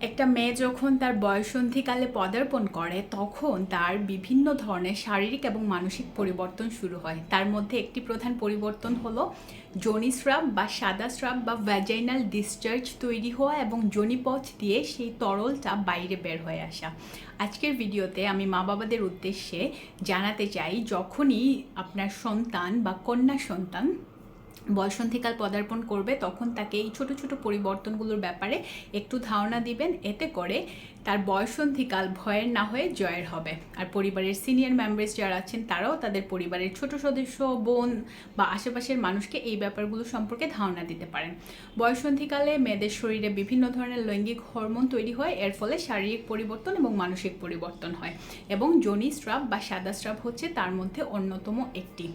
একটা মেয়ে যখন তার বয়ঃসন্ধিকালে পদার্পণ করে তখন তার বিভিন্ন ধরনের শারীরিক এবং মানসিক পরিবর্তন শুরু হয়। তার মধ্যে একটি প্রধান পরিবর্তন হলো যোনিস্রাব বা সাদা স্রাব বা ভ্যাজাইনাল ডিসচার্জ তৈরি হওয়া এবং যোনিপথ দিয়ে সেই তরলটা বাইরে বের হয়ে আসা। আজকের ভিডিওতে আমি মা বাবাদের উদ্দেশ্যে জানাতে চাই, যখনই আপনার সন্তান বা কন্যা সন্তান বয়ঃসন্ধিকাল পদার্পণ করবে তখন তাকে এই ছোট ছোট পরিবর্তনগুলোর ব্যাপারে একটু ধারণা দিবেন। এতে করে তার বয়ঃসন্ধিকাল ভয়ের না হয়ে জয়ের হবে। আর পরিবারের সিনিয়র মেম্বার্স যারা আছেন তারাও তাদের পরিবারের ছোট সদস্য, বোন বা আশেপাশের মানুষকে এই ব্যাপারগুলো সম্পর্কে ধারণা দিতে পারেন। বয়ঃসন্ধিকালে মেয়েদের শরীরে বিভিন্ন ধরনের লৈঙ্গিক হরমোন তৈরি হয়, এর ফলে শারীরিক পরিবর্তন এবং মানসিক পরিবর্তন হয় এবং যোনিস্রাব বা সাদা স্রাব হচ্ছে তার মধ্যে অন্যতম একটি।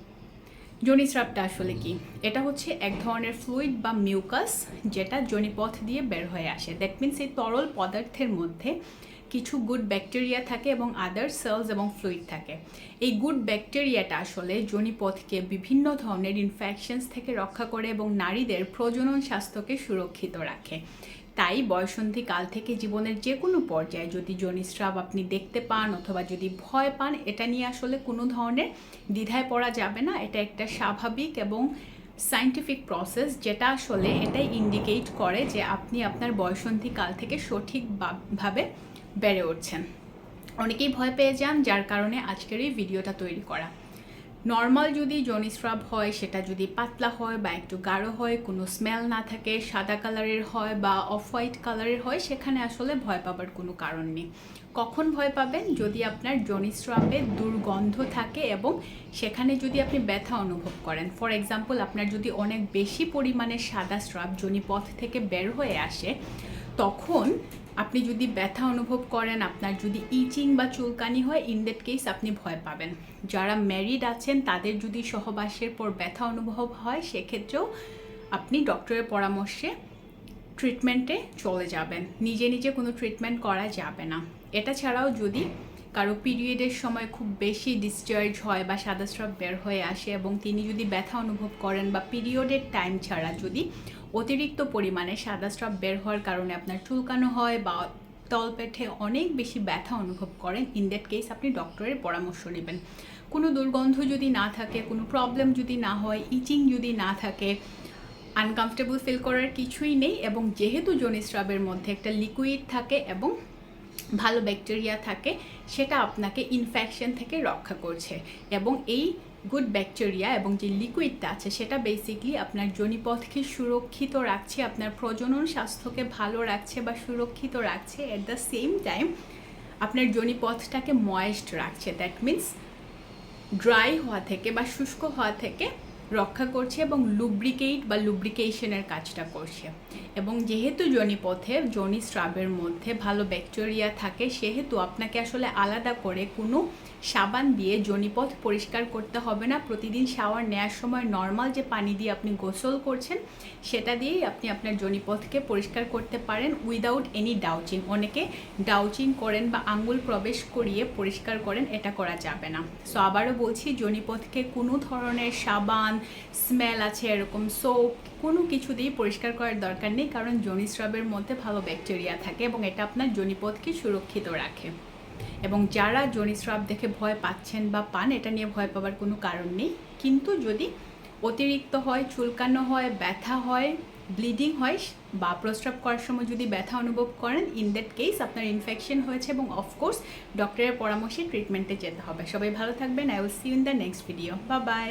যোনিস্রাবটা আসলে কি? এটা হচ্ছে এক ধরনের ফ্লুইড বা মিউকাস যেটা যোনিপথ দিয়ে বের হয়ে আসে। দ্যাট মিনস এই তরল পদার্থের মধ্যে কিছু গুড ব্যাকটেরিয়া থাকে এবং আদার সেলস এবং ফ্লুইড থাকে। এই গুড ব্যাকটেরিয়াটা আসলে যোনিপথকে বিভিন্ন ধরনের ইনফেকশনস থেকে রক্ষা করে এবং নারীদের প্রজনন স্বাস্থ্যকে সুরক্ষিত রাখে। তাই বয়ঃসন্ধিকাল থেকে জীবনের যে কোনো পর্যায়ে যদি যোনিস্রাব আপনি দেখতে পান অথবা যদি ভয় পান, এটা নিয়ে আসলে কোনো ধরনের দ্বিধায় পড়া যাবে না। এটা একটা স্বাভাবিক এবং সায়েন্টিফিক প্রসেস, যেটা আসলে এটাই ইন্ডিকেট করে যে আপনি আপনার বয়ঃসন্ধিকাল থেকে সঠিকভাবে বেড়ে উঠছেন। অনেকেই ভয় পেয়ে যান, যার কারণে আজকের এই ভিডিওটা তৈরি করা। নর্মাল যদি যোনিস্রাব হয়, সেটা যদি পাতলা হয় বা একটু গাঢ় হয়, কোনো স্মেল না থাকে, সাদা কালারের হয় বা অফ হোয়াইট কালারের হয়, সেখানে আসলে ভয় পাবার কোনো কারণ নেই। কখন ভয় পাবেন? যদি আপনার যোনিস্রাবে দুর্গন্ধ থাকে এবং সেখানে যদি আপনি ব্যথা অনুভব করেন। ফর এক্সাম্পল, আপনার যদি অনেক বেশি পরিমাণে সাদা স্রাব যোনিপথ থেকে বের হয়ে আসে, তখন আপনি যদি ব্যথা অনুভব করেন, আপনার যদি ইচিং বা চুলকানি হয়, ইন দ্যাট কেস আপনি ভয় পাবেন। যারা ম্যারিড আছেন তাদের যদি সহবাসের পর ব্যথা অনুভব হয়, সেক্ষেত্রেও আপনি ডক্টরের পরামর্শে ট্রিটমেন্টে চলে যাবেন। নিজে নিজে কোনো ট্রিটমেন্ট করা যাবে না। এটা ছাড়াও যদি কারো পিরিয়ডের সময় খুব বেশি ডিসচার্জ হয় বা সাদা স্রাব বের হয়ে আসে এবং তিনি যদি ব্যথা অনুভব করেন, বা পিরিয়ডের টাইম ছাড়া যদি অতিরিক্ত পরিমাণে সাদা স্রাব বের হওয়ার কারণে আপনার চুলকানো হয় বা তলপেটে অনেক বেশি ব্যথা অনুভব করেন, ইন দ্যাট কেস আপনি ডক্টরের পরামর্শ নেবেন। কোনো দুর্গন্ধ যদি না থাকে, কোনো প্রবলেম যদি না হয়, ইচিং যদি না থাকে, আনকমফর্টেবল ফিল করার কিছুই নেই। এবং যেহেতু যোনিস্রাবের মধ্যে একটা লিকুইড থাকে এবং ভালো ব্যাকটেরিয়া থাকে, সেটা আপনাকে ইনফেকশন থেকে রক্ষা করছে। এবং এই গুড ব্যাকটেরিয়া এবং যে লিকুইডটা আছে সেটা বেসিকলি আপনার যোনিপথকে সুরক্ষিত রাখছে, আপনার প্রজনন স্বাস্থ্যকে ভালো রাখছে বা সুরক্ষিত রাখছে। এট দ্য সেম টাইম আপনার যোনিপথটাকে ময়েস্ট রাখছে। দ্যাট মিনস ড্রাই হওয়া থেকে বা শুষ্ক হওয়া থেকে রক্ষা করছে এবং লুব্রিকেট বা লুব্রিকেশনের কাজটা করছে। এবং যেহেতু যোনিপথে যোনিস্রাবের মধ্যে ভালো ব্যাকটেরিয়া থাকে, সেহেতু আপনাকে আসলে আলাদা করে কোনো সাবান দিয়ে যোনিপথ পরিষ্কার করতে হবে না। প্রতিদিন শাওয়ার নেওয়ার সময় নর্মাল যে পানি দিয়ে আপনি গোসল করছেন, সেটা দিয়েই আপনি আপনার যোনিপথকে পরিষ্কার করতে পারেন উইদাউট এনি ডাউচিং। অনেকে ডাউচিং করেন বা আঙ্গুল প্রবেশ করিয়ে পরিষ্কার করেন, এটা করা যাবে না। সো আবারও বলছি, যোনিপথকে কোনো ধরনের সাবান, স্মেল আছে এরকম সোপ, কোনো কিছু দিয়ে পরিষ্কার করার দরকার নেই, কারণ যোনিস্রাবের মধ্যে ভালো ব্যাকটেরিয়া থাকে এবং এটা আপনার যোনিপথকে সুরক্ষিত রাখে। এবং যারা যোনিস্রাব দেখে ভয় পাচ্ছেন বা পান, এটা নিয়ে ভয় পাওয়ার কোনো কারণ নেই। কিন্তু যদি অতিরিক্ত হয়, চুলকানো হয়, ব্যথা হয়, ব্লিডিং হয় বা প্রস্রাব করার সময় যদি ব্যথা অনুভব করেন, ইন দ্যাট কেস আপনার ইনফেকশন হয়েছে এবং অফকোর্স ডক্টরের পরামর্শে ট্রিটমেন্টে যেতে হবে। সবাই ভালো থাকবেন। I will see you in the next video. Bye by.